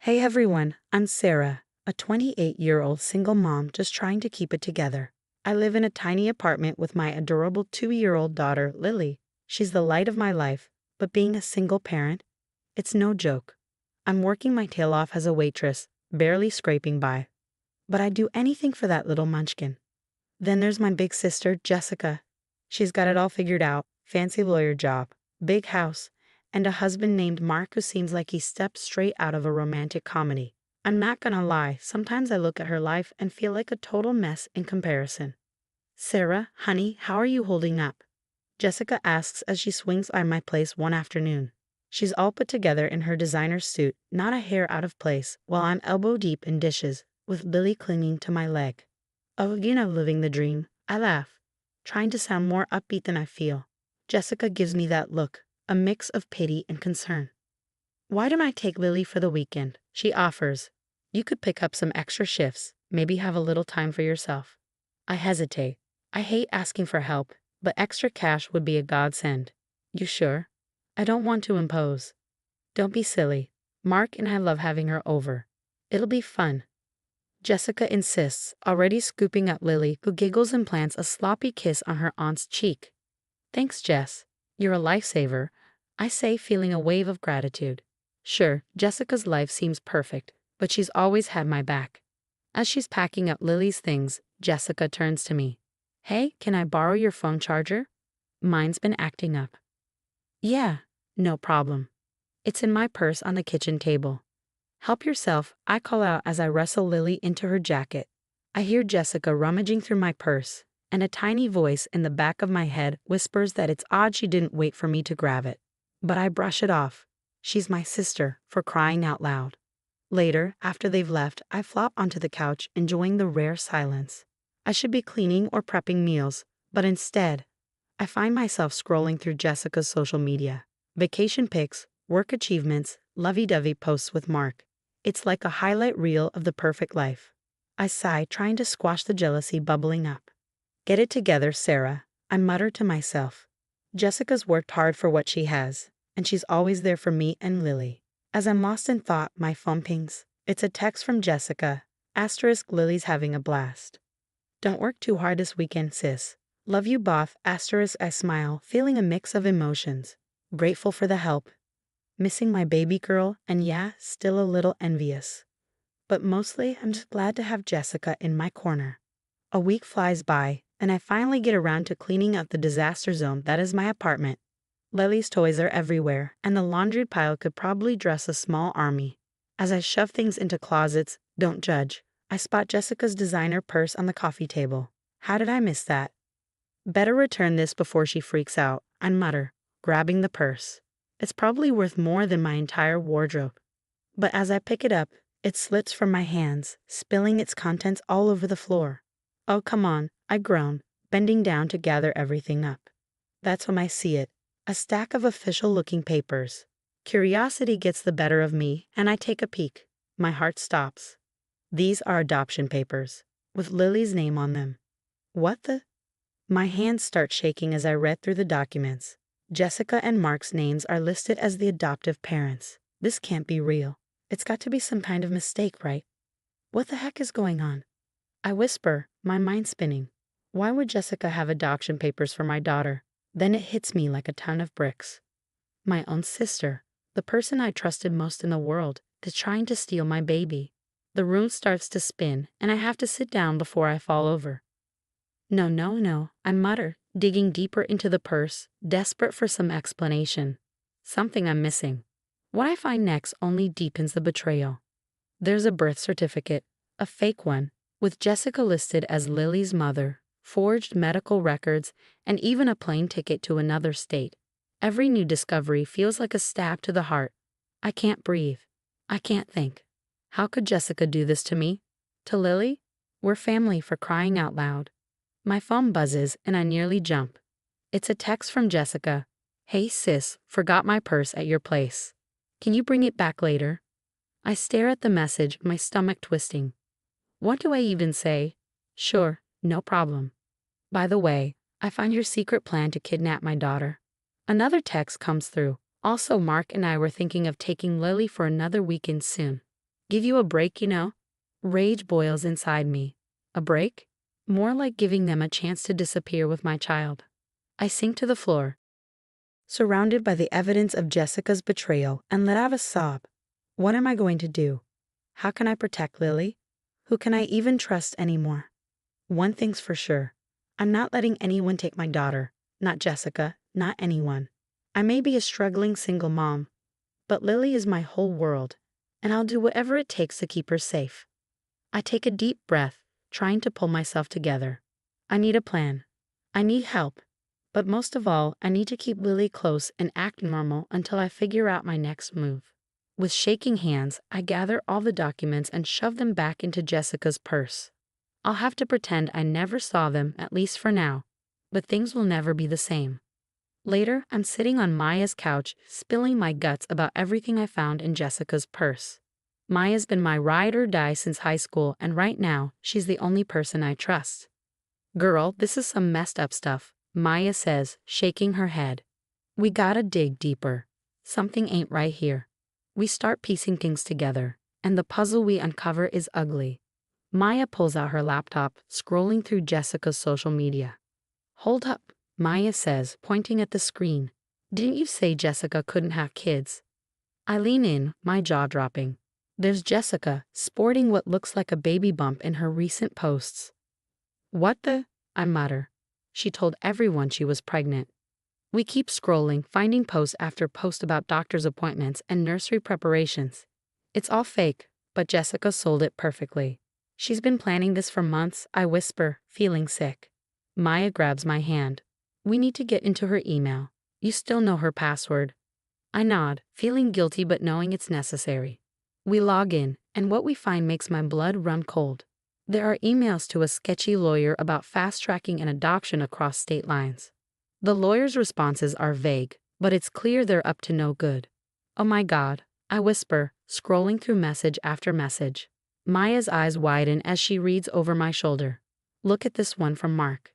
Hey everyone, I'm Sarah, a 28-year-old single mom just trying to keep it together. I live in a tiny apartment with my adorable 2-year-old daughter, Lily. She's the light of my life, but being a single parent, it's no joke. I'm working my tail off as a waitress, barely scraping by. But I'd do anything for that little munchkin. Then there's my big sister, Jessica. She's got it all figured out, fancy lawyer job, big house, and a husband named Mark who seems like he stepped straight out of a romantic comedy. I'm not gonna lie, sometimes I look at her life and feel like a total mess in comparison. Sarah, honey, how are you holding up? Jessica asks as she swings by my place one afternoon. She's all put together in her designer suit, not a hair out of place, while I'm elbow deep in dishes, with Lily clinging to my leg. Oh, living the dream. I laugh, trying to sound more upbeat than I feel. Jessica gives me that look, a mix of pity and concern. Why don't I take Lily for the weekend? She offers. You could pick up some extra shifts, maybe have a little time for yourself. I hesitate. I hate asking for help, but extra cash would be a godsend. You sure? I don't want to impose. Don't be silly. Mark and I love having her over. It'll be fun. Jessica insists, already scooping up Lily, who giggles and plants a sloppy kiss on her aunt's cheek. Thanks, Jess. You're a lifesaver, I say, feeling a wave of gratitude. Sure, Jessica's life seems perfect, but she's always had my back. As she's packing up Lily's things, Jessica turns to me. Hey, can I borrow your phone charger? Mine's been acting up. Yeah, no problem. It's in my purse on the kitchen table. Help yourself, I call out as I wrestle Lily into her jacket. I hear Jessica rummaging through my purse, and a tiny voice in the back of my head whispers that it's odd she didn't wait for me to grab it. But I brush it off. She's my sister, for crying out loud. Later, after they've left, I flop onto the couch, enjoying the rare silence. I should be cleaning or prepping meals, but instead, I find myself scrolling through Jessica's social media. Vacation pics, work achievements, lovey-dovey posts with Mark. It's like a highlight reel of the perfect life. I sigh, trying to squash the jealousy bubbling up. Get it together, Sarah, I mutter to myself. Jessica's worked hard for what she has, and she's always there for me and Lily. As I'm lost in thought, my phone pings. It's a text from Jessica. * Lily's having a blast. Don't work too hard this weekend, sis. Love you both. * I smile, feeling a mix of emotions. Grateful for the help. Missing my baby girl, and yeah, still a little envious. But mostly, I'm just glad to have Jessica in my corner. A week flies by, and I finally get around to cleaning up the disaster zone that is my apartment. Lily's toys are everywhere, and the laundry pile could probably dress a small army. As I shove things into closets, don't judge, I spot Jessica's designer purse on the coffee table. How did I miss that? Better return this before she freaks out, I mutter, grabbing the purse. It's probably worth more than my entire wardrobe. But as I pick it up, it slips from my hands, spilling its contents all over the floor. Oh, come on, I groan, bending down to gather everything up. That's when I see it, a stack of official-looking papers. Curiosity gets the better of me, and I take a peek. My heart stops. These are adoption papers, with Lily's name on them. What the? My hands start shaking as I read through the documents. Jessica and Mark's names are listed as the adoptive parents. This can't be real. It's got to be some kind of mistake, right? What the heck is going on? I whisper, my mind spinning. Why would Jessica have adoption papers for my daughter? Then it hits me like a ton of bricks. My own sister, the person I trusted most in the world, is trying to steal my baby. The room starts to spin, and I have to sit down before I fall over. No, no, no, I mutter, digging deeper into the purse, desperate for some explanation. Something I'm missing. What I find next only deepens the betrayal. There's a birth certificate, a fake one, with Jessica listed as Lily's mother, forged medical records, and even a plane ticket to another state. Every new discovery feels like a stab to the heart. I can't breathe. I can't think. How could Jessica do this to me? To Lily? We're family, for crying out loud. My phone buzzes and I nearly jump. It's a text from Jessica. Hey sis, forgot my purse at your place. Can you bring it back later? I stare at the message, my stomach twisting. What do I even say? Sure, no problem. By the way, I found your secret plan to kidnap my daughter. Another text comes through. Also, Mark and I were thinking of taking Lily for another weekend soon. Give you a break, you know? Rage boils inside me. A break? More like giving them a chance to disappear with my child. I sink to the floor, surrounded by the evidence of Jessica's betrayal, and let out a sob. What am I going to do? How can I protect Lily? Who can I even trust anymore? One thing's for sure. I'm not letting anyone take my daughter. Not Jessica, not anyone. I may be a struggling single mom, but Lily is my whole world, and I'll do whatever it takes to keep her safe. I take a deep breath, trying to pull myself together. I need a plan. I need help. But most of all, I need to keep Lily close and act normal until I figure out my next move. With shaking hands, I gather all the documents and shove them back into Jessica's purse. I'll have to pretend I never saw them, at least for now, but things will never be the same. Later, I'm sitting on Maya's couch, spilling my guts about everything I found in Jessica's purse. Maya's been my ride or die since high school, and right now, she's the only person I trust. Girl, this is some messed up stuff, Maya says, shaking her head. We gotta dig deeper. Something ain't right here. We start piecing things together, and the puzzle we uncover is ugly. Maya pulls out her laptop, scrolling through Jessica's social media. Hold up, Maya says, pointing at the screen. Didn't you say Jessica couldn't have kids? I lean in, my jaw dropping. There's Jessica, sporting what looks like a baby bump in her recent posts. What the? I mutter. She told everyone she was pregnant. We keep scrolling, finding post after post about doctor's appointments and nursery preparations. It's all fake, but Jessica sold it perfectly. She's been planning this for months, I whisper, feeling sick. Maya grabs my hand. We need to get into her email. You still know her password. I nod, feeling guilty but knowing it's necessary. We log in, and what we find makes my blood run cold. There are emails to a sketchy lawyer about fast-tracking an adoption across state lines. The lawyer's responses are vague, but it's clear they're up to no good. Oh my God, I whisper, scrolling through message after message. Maya's eyes widen as she reads over my shoulder. Look at this one from Mark.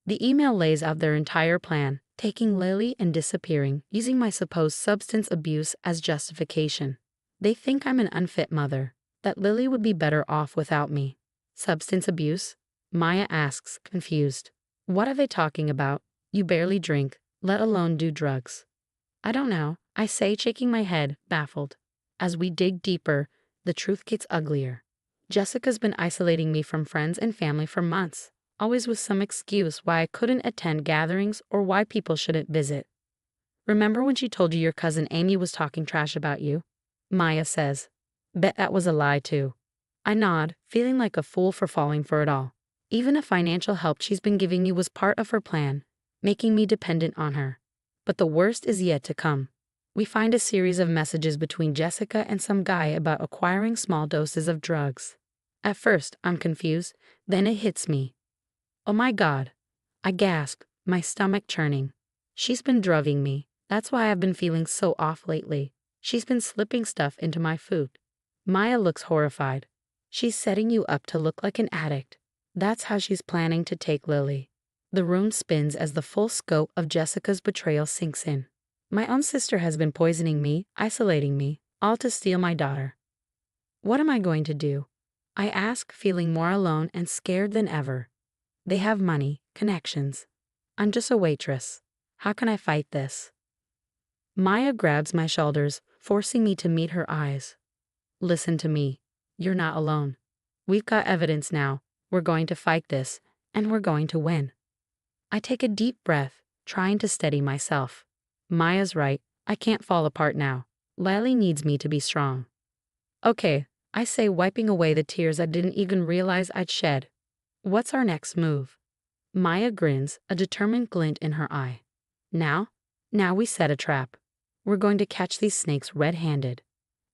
The email lays out their entire plan, taking Lily and disappearing, using my supposed substance abuse as justification. They think I'm an unfit mother, that Lily would be better off without me. Substance abuse? Maya asks, confused. What are they talking about? You barely drink, let alone do drugs. I don't know, I say, shaking my head, baffled. As we dig deeper, the truth gets uglier. Jessica's been isolating me from friends and family for months, always with some excuse why I couldn't attend gatherings or why people shouldn't visit. Remember when she told you your cousin Amy was talking trash about you? Maya says. Bet that was a lie too. I nod, feeling like a fool for falling for it all. Even the financial help she's been giving you was part of her plan, making me dependent on her. But the worst is yet to come. We find a series of messages between Jessica and some guy about acquiring small doses of drugs. At first, I'm confused, then it hits me. Oh my God. I gasp, my stomach churning. She's been drugging me. That's why I've been feeling so off lately. She's been slipping stuff into my food. Maya looks horrified. She's setting you up to look like an addict. That's how she's planning to take Lily. The room spins as the full scope of Jessica's betrayal sinks in. My own sister has been poisoning me, isolating me, all to steal my daughter. What am I going to do? I ask, feeling more alone and scared than ever. They have money, connections. I'm just a waitress. How can I fight this? Maya grabs my shoulders, forcing me to meet her eyes. Listen to me. You're not alone. We've got evidence now. We're going to fight this, and we're going to win. I take a deep breath, trying to steady myself. Maya's right. I can't fall apart now. Lily needs me to be strong. Okay, I say, wiping away the tears I didn't even realize I'd shed. What's our next move? Maya grins, a determined glint in her eye. Now we set a trap. We're going to catch these snakes red-handed.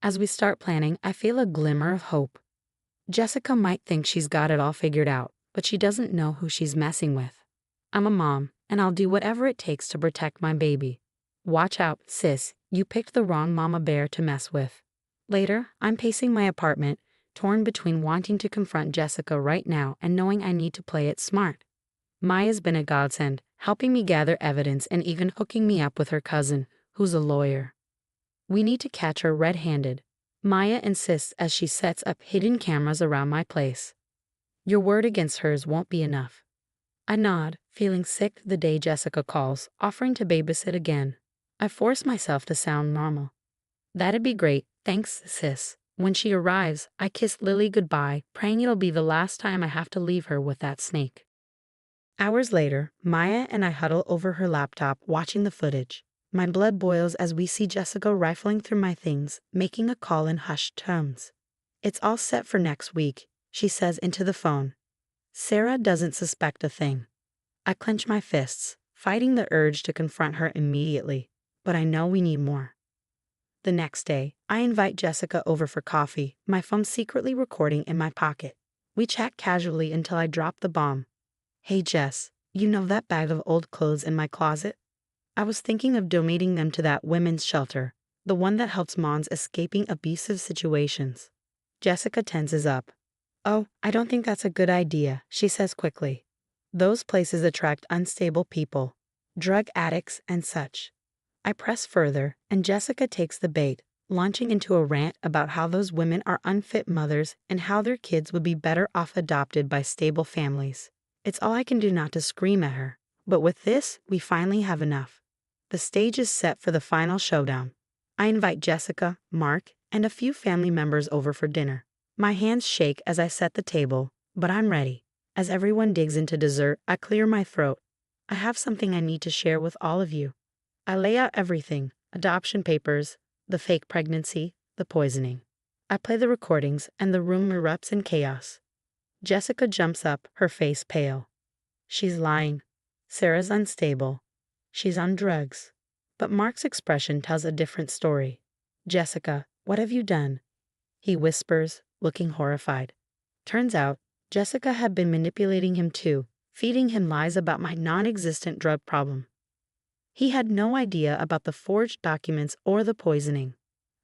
As we start planning, I feel a glimmer of hope. Jessica might think she's got it all figured out, but she doesn't know who she's messing with. I'm a mom, and I'll do whatever it takes to protect my baby. Watch out, sis, you picked the wrong mama bear to mess with. Later, I'm pacing my apartment, torn between wanting to confront Jessica right now and knowing I need to play it smart. Maya's been a godsend, helping me gather evidence and even hooking me up with her cousin, who's a lawyer. We need to catch her red-handed. Maya insists as she sets up hidden cameras around my place. Your word against hers won't be enough. I nod, feeling sick the day Jessica calls, offering to babysit again. I force myself to sound normal. That'd be great, thanks, sis. When she arrives, I kiss Lily goodbye, praying it'll be the last time I have to leave her with that snake. Hours later, Maya and I huddle over her laptop watching the footage. My blood boils as we see Jessica rifling through my things, making a call in hushed tones. It's all set for next week, she says into the phone. Sarah doesn't suspect a thing. I clench my fists, fighting the urge to confront her immediately, but I know we need more. The next day, I invite Jessica over for coffee, my phone secretly recording in my pocket. We chat casually until I drop the bomb. Hey Jess, you know that bag of old clothes in my closet? I was thinking of donating them to that women's shelter, the one that helps moms escaping abusive situations. Jessica tenses up. Oh, I don't think that's a good idea, she says quickly. Those places attract unstable people, drug addicts and such. I press further, and Jessica takes the bait, launching into a rant about how those women are unfit mothers and how their kids would be better off adopted by stable families. It's all I can do not to scream at her, but with this, we finally have enough. The stage is set for the final showdown. I invite Jessica, Mark, and a few family members over for dinner. My hands shake as I set the table, but I'm ready. As everyone digs into dessert, I clear my throat. I have something I need to share with all of you. I lay out everything, adoption papers, the fake pregnancy, the poisoning. I play the recordings, and the room erupts in chaos. Jessica jumps up, her face pale. She's lying. Sarah's unstable. She's on drugs. But Mark's expression tells a different story. Jessica, what have you done? He whispers, looking horrified. Turns out, Jessica had been manipulating him too, feeding him lies about my non-existent drug problem. He had no idea about the forged documents or the poisoning.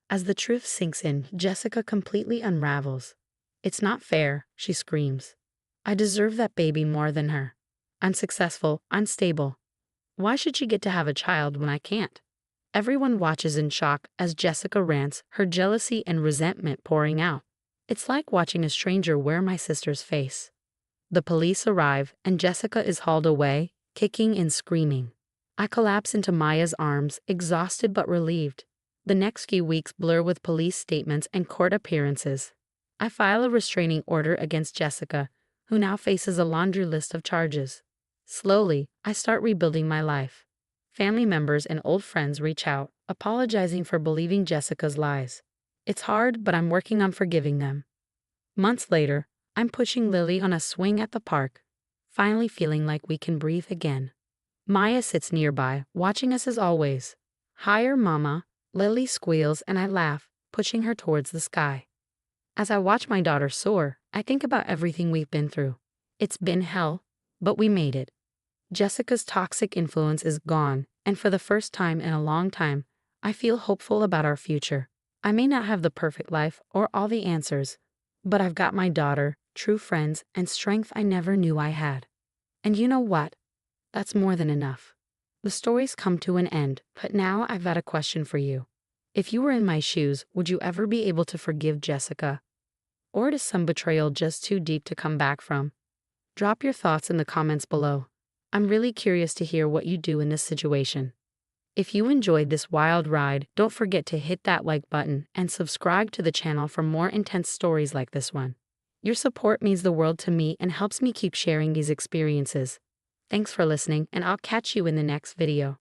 As the truth sinks in, Jessica completely unravels. It's not fair, she screams. I deserve that baby more than her. I'm successful, unstable. Why should she get to have a child when I can't? Everyone watches in shock as Jessica rants, her jealousy and resentment pouring out. It's like watching a stranger wear my sister's face. The police arrive, and Jessica is hauled away, kicking and screaming. I collapse into Maya's arms, exhausted but relieved. The next few weeks blur with police statements and court appearances. I file a restraining order against Jessica, who now faces a laundry list of charges. Slowly, I start rebuilding my life. Family members and old friends reach out, apologizing for believing Jessica's lies. It's hard, but I'm working on forgiving them. Months later, I'm pushing Lily on a swing at the park, finally feeling like we can breathe again. Maya sits nearby, watching us as always. Higher, Mama, Lily squeals, and I laugh, pushing her towards the sky. As I watch my daughter soar, I think about everything we've been through. It's been hell, but we made it. Jessica's toxic influence is gone, and for the first time in a long time, I feel hopeful about our future. I may not have the perfect life or all the answers, but I've got my daughter, true friends, and strength I never knew I had. And you know what? That's more than enough. The story's come to an end, but now I've got a question for you. If you were in my shoes, would you ever be able to forgive Jessica? Or is some betrayal just too deep to come back from? Drop your thoughts in the comments below. I'm really curious to hear what you do in this situation. If you enjoyed this wild ride, don't forget to hit that like button and subscribe to the channel for more intense stories like this one. Your support means the world to me and helps me keep sharing these experiences. Thanks for listening, and I'll catch you in the next video.